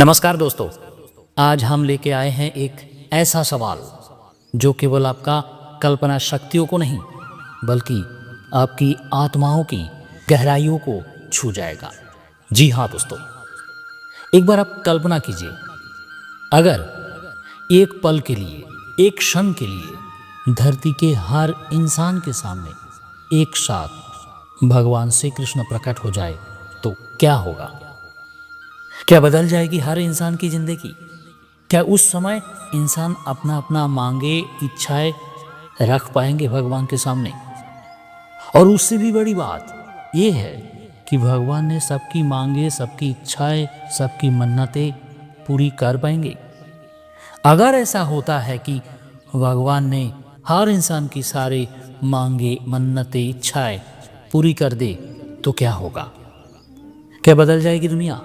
नमस्कार दोस्तों, आज हम लेके आए हैं एक ऐसा सवाल जो केवल आपका कल्पना शक्तियों को नहीं बल्कि आपकी आत्माओं की गहराइयों को छू जाएगा। जी हाँ दोस्तों, एक बार आप कल्पना कीजिए, अगर एक पल के लिए, एक क्षण के लिए धरती के हर इंसान के सामने एक साथ भगवान श्री कृष्ण प्रकट हो जाए तो क्या होगा? क्या बदल जाएगी हर इंसान की जिंदगी? क्या उस समय इंसान अपना अपना मांगे इच्छाएं रख पाएंगे भगवान के सामने? और उससे भी बड़ी बात यह है कि भगवान ने सबकी मांगे, सबकी इच्छाएं, सबकी मन्नतें पूरी कर पाएंगे? अगर ऐसा होता है कि भगवान ने हर इंसान की सारे मांगे, मन्नतें, इच्छाएं पूरी कर दे तो क्या होगा? क्या बदल जाएगी दुनिया?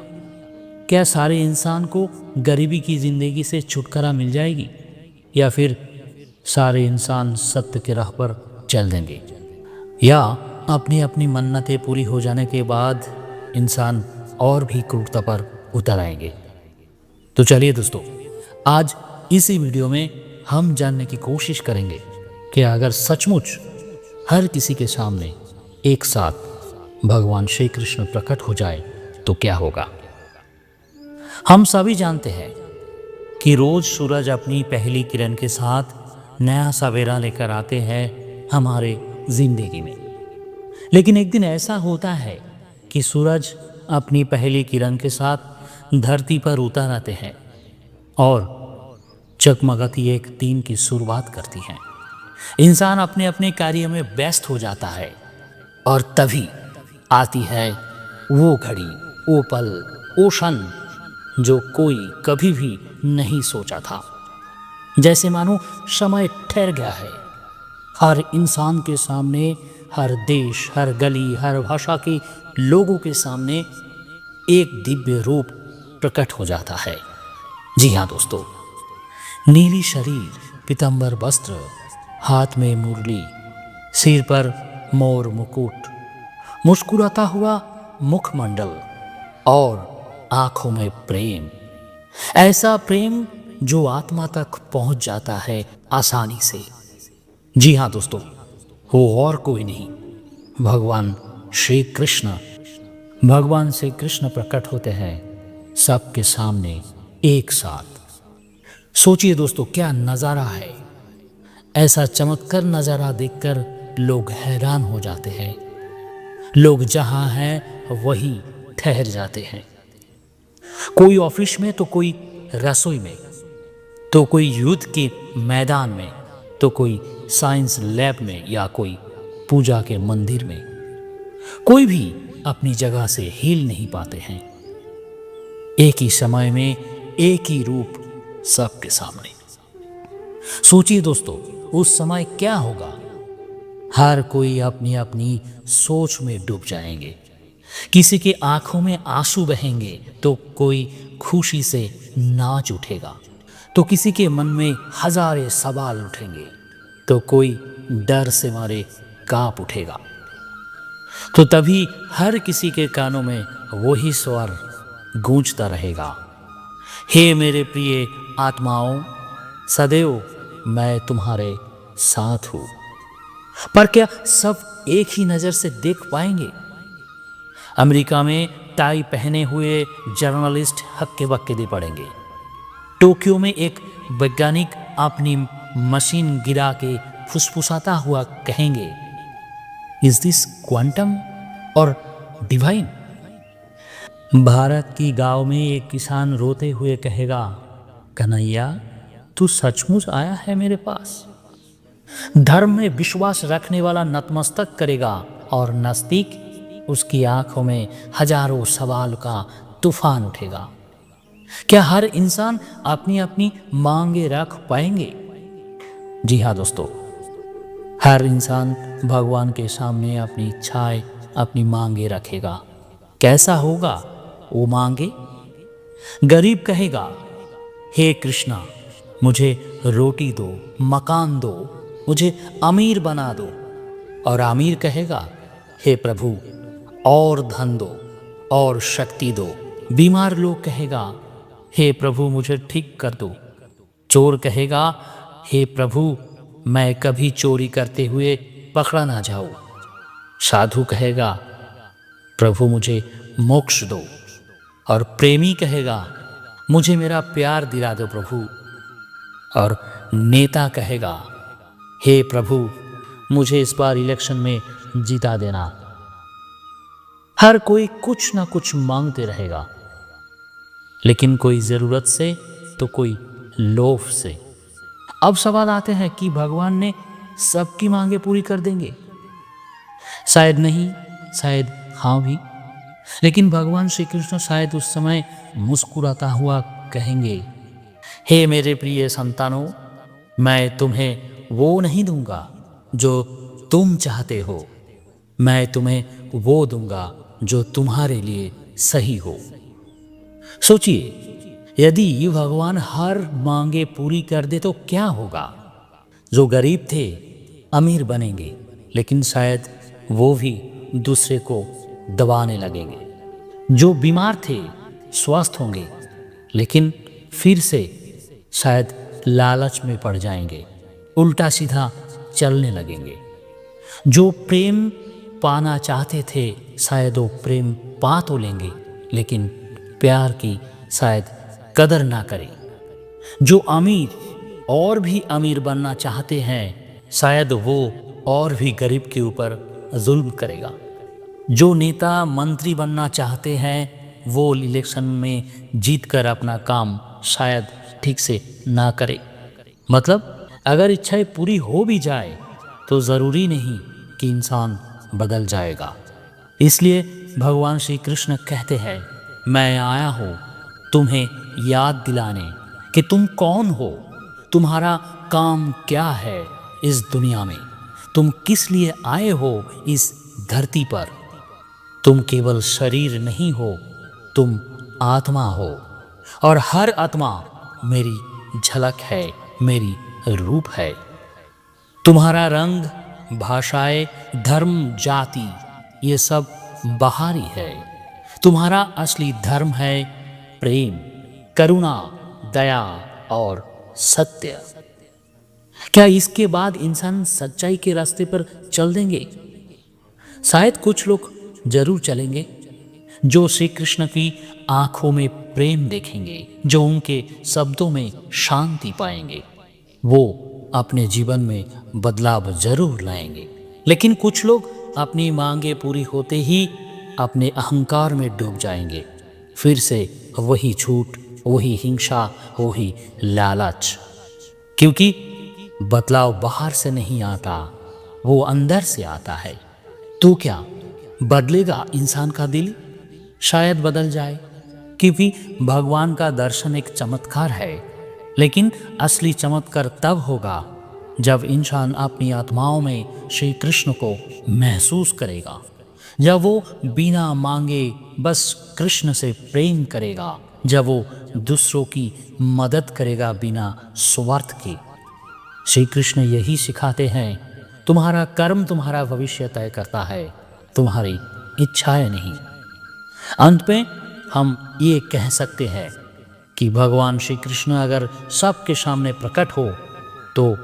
क्या सारे इंसान को गरीबी की जिंदगी से छुटकारा मिल जाएगी, या फिर सारे इंसान सत्य के राह पर चल देंगे, या अपनी अपनी मन्नतें पूरी हो जाने के बाद इंसान और भी क्रूरता पर उतर आएंगे? तो चलिए दोस्तों, आज इसी वीडियो में हम जानने की कोशिश करेंगे कि अगर सचमुच हर किसी के सामने एक साथ भगवान श्री कृष्ण प्रकट हो जाए तो क्या होगा। हम सभी जानते हैं कि रोज सूरज अपनी पहली किरण के साथ नया सवेरा लेकर आते हैं हमारे जिंदगी में। लेकिन एक दिन ऐसा होता है कि सूरज अपनी पहली किरण के साथ धरती पर उतर आते हैं और चकमगाती एक दिन की शुरुआत करती हैं। इंसान अपने अपने कार्य में व्यस्त हो जाता है और तभी आती है वो घड़ी, वो पल, वो क्षण जो कोई कभी भी नहीं सोचा था। जैसे मानो समय ठहर गया है। हर इंसान के सामने, हर देश, हर गली, हर भाषा के लोगों के सामने एक दिव्य रूप प्रकट हो जाता है। जी हाँ दोस्तों, नीली शरीर, पीतांबर वस्त्र, हाथ में मुरली, सिर पर मोर मुकुट, मुस्कुराता हुआ मुखमंडल और आंखों में प्रेम। ऐसा प्रेम जो आत्मा तक पहुंच जाता है आसानी से। जी हाँ दोस्तों, वो और कोई नहीं, भगवान श्री कृष्ण। भगवान श्री कृष्ण प्रकट होते हैं सबके सामने एक साथ। सोचिए दोस्तों, क्या नजारा है। ऐसा चमत्कार नजारा देखकर लोग हैरान हो जाते हैं। लोग जहां हैं वहीं ठहर जाते हैं। कोई ऑफिस में तो कोई रसोई में, तो कोई युद्ध के मैदान में, तो कोई साइंस लैब में, या कोई पूजा के मंदिर में। कोई भी अपनी जगह से हिल नहीं पाते हैं। एक ही समय में एक ही रूप सबके सामने। सोचिए दोस्तों, उस समय क्या होगा। हर कोई अपनी अपनी सोच में डूब जाएंगे। किसी के आंखों में आंसू बहेंगे तो कोई खुशी से नाच उठेगा, तो किसी के मन में हजारों सवाल उठेंगे, तो कोई डर से मारे कांप उठेगा। तो तभी हर किसी के कानों में वही स्वर गूंजता रहेगा, हे मेरे प्रिय आत्माओं, सदैव मैं तुम्हारे साथ हूं। पर क्या सब एक ही नजर से देख पाएंगे? अमेरिका में टाई पहने हुए जर्नलिस्ट हक्के बक्के दे पड़ेंगे। टोक्यो में एक वैज्ञानिक अपनी मशीन गिरा के फुसफुसाता हुआ कहेंगे, इज दिस क्वांटम और डिवाइन? भारत की गांव में एक किसान रोते हुए कहेगा, कन्हैया तू सचमुच आया है मेरे पास। धर्म में विश्वास रखने वाला नतमस्तक करेगा और नास्तिक, उसकी आंखों में हजारों सवाल का तूफान उठेगा। क्या हर इंसान अपनी अपनी मांगे रख पाएंगे? जी हाँ दोस्तों, हर इंसान भगवान के सामने अपनी इच्छाएं, अपनी मांगे रखेगा। कैसा होगा वो मांगे? गरीब कहेगा, हे कृष्णा मुझे रोटी दो, मकान दो, मुझे अमीर बना दो। और अमीर कहेगा, हे प्रभु और धन दो और शक्ति दो। बीमार लोग कहेगा, हे प्रभु मुझे ठीक कर दो। चोर कहेगा, हे प्रभु मैं कभी चोरी करते हुए पकड़ा ना जाऊं। साधु कहेगा, प्रभु मुझे मोक्ष दो। और प्रेमी कहेगा, मुझे मेरा प्यार दिला दो प्रभु। और नेता कहेगा, हे प्रभु मुझे इस बार इलेक्शन में जीता देना। हर कोई कुछ ना कुछ मांगते रहेगा, लेकिन कोई जरूरत से तो कोई लोभ से। अब सवाल आते हैं कि भगवान ने सबकी मांगे पूरी कर देंगे? शायद नहीं, शायद हाँ भी। लेकिन भगवान श्री कृष्ण शायद उस समय मुस्कुराता हुआ कहेंगे, हे मेरे प्रिय संतानों, मैं तुम्हें वो नहीं दूंगा जो तुम चाहते हो, मैं तुम्हें वो दूंगा जो तुम्हारे लिए सही हो। सोचिए, यदि भगवान हर मांगे पूरी कर दे तो क्या होगा? जो गरीब थे अमीर बनेंगे, लेकिन शायद वो भी दूसरे को दबाने लगेंगे। जो बीमार थे स्वस्थ होंगे, लेकिन फिर से शायद लालच में पड़ जाएंगे, उल्टा सीधा चलने लगेंगे। जो प्रेम पाना चाहते थे शायद वो प्रेम पा तो लेंगे, लेकिन प्यार की शायद कदर ना करें। जो अमीर और भी अमीर बनना चाहते हैं, शायद वो और भी गरीब के ऊपर जुल्म करेगा। जो नेता मंत्री बनना चाहते हैं, वो इलेक्शन में जीतकर अपना काम शायद ठीक से ना करे। मतलब अगर इच्छाएं पूरी हो भी जाए तो ज़रूरी नहीं कि इंसान बदल जाएगा। इसलिए भगवान श्री कृष्ण कहते हैं, मैं आया हूँ तुम्हें याद दिलाने कि तुम कौन हो, तुम्हारा काम क्या है इस दुनिया में, तुम किस लिए आए हो इस धरती पर। तुम केवल शरीर नहीं हो, तुम आत्मा हो, और हर आत्मा मेरी झलक है, मेरी रूप है। तुम्हारा रंग, भाषाएं, धर्म, जाति ये सब बाहरी है। तुम्हारा असली धर्म है प्रेम, करुणा, दया और सत्य। क्या इसके बाद इंसान सच्चाई के रास्ते पर चल देंगे? शायद कुछ लोग जरूर चलेंगे, जो श्री कृष्ण की आंखों में प्रेम देखेंगे, जो उनके शब्दों में शांति पाएंगे। वो अपने जीवन में बदलाव जरूर लाएंगे। लेकिन कुछ लोग अपनी मांगे पूरी होते ही अपने अहंकार में डूब जाएंगे। फिर से वही झूठ, वही हिंसा, वही लालच। क्योंकि बदलाव बाहर से नहीं आता, वो अंदर से आता है। तो क्या बदलेगा इंसान का दिल? शायद बदल जाए, क्योंकि भगवान का दर्शन एक चमत्कार है। लेकिन असली चमत्कार तब होगा जब इंसान अपनी आत्माओं में श्री कृष्ण को महसूस करेगा, जब वो बिना मांगे बस कृष्ण से प्रेम करेगा, जब वो दूसरों की मदद करेगा बिना स्वार्थ के। श्री कृष्ण यही सिखाते हैं, तुम्हारा कर्म तुम्हारा भविष्य तय करता है, तुम्हारी इच्छाएं नहीं। अंत में हम ये कह सकते हैं कि भगवान श्री कृष्ण अगर सबके सामने प्रकट हो तो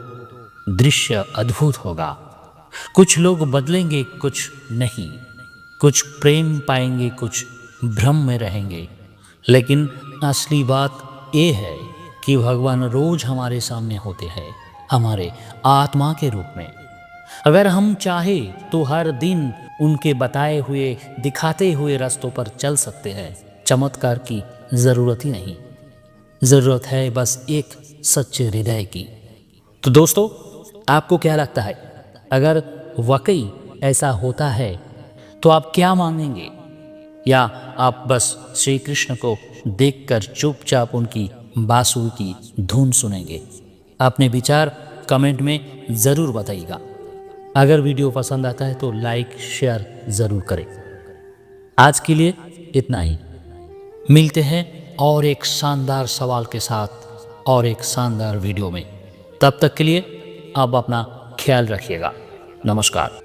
दृश्य अद्भुत होगा। कुछ लोग बदलेंगे, कुछ नहीं। कुछ प्रेम पाएंगे, कुछ भ्रम में रहेंगे। लेकिन असली बात ये है कि भगवान रोज हमारे सामने होते हैं, हमारे आत्मा के रूप में। अगर हम चाहे तो हर दिन उनके बताए हुए, दिखाते हुए रास्तों पर चल सकते हैं। चमत्कार की ज़रूरत ही नहीं, ज़रूरत है बस एक सच्चे हृदय की। तो दोस्तों, आपको क्या लगता है, अगर वाकई ऐसा होता है तो आप क्या मांगेंगे? या आप बस श्री कृष्ण को देखकर चुपचाप उनकी बांसुरी की धुन सुनेंगे? अपने विचार कमेंट में ज़रूर बताइएगा। अगर वीडियो पसंद आता है तो लाइक शेयर ज़रूर करें। आज के लिए इतना ही। मिलते हैं और एक शानदार सवाल के साथ और एक शानदार वीडियो में। तब तक के लिए आप अपना ख्याल रखिएगा। नमस्कार।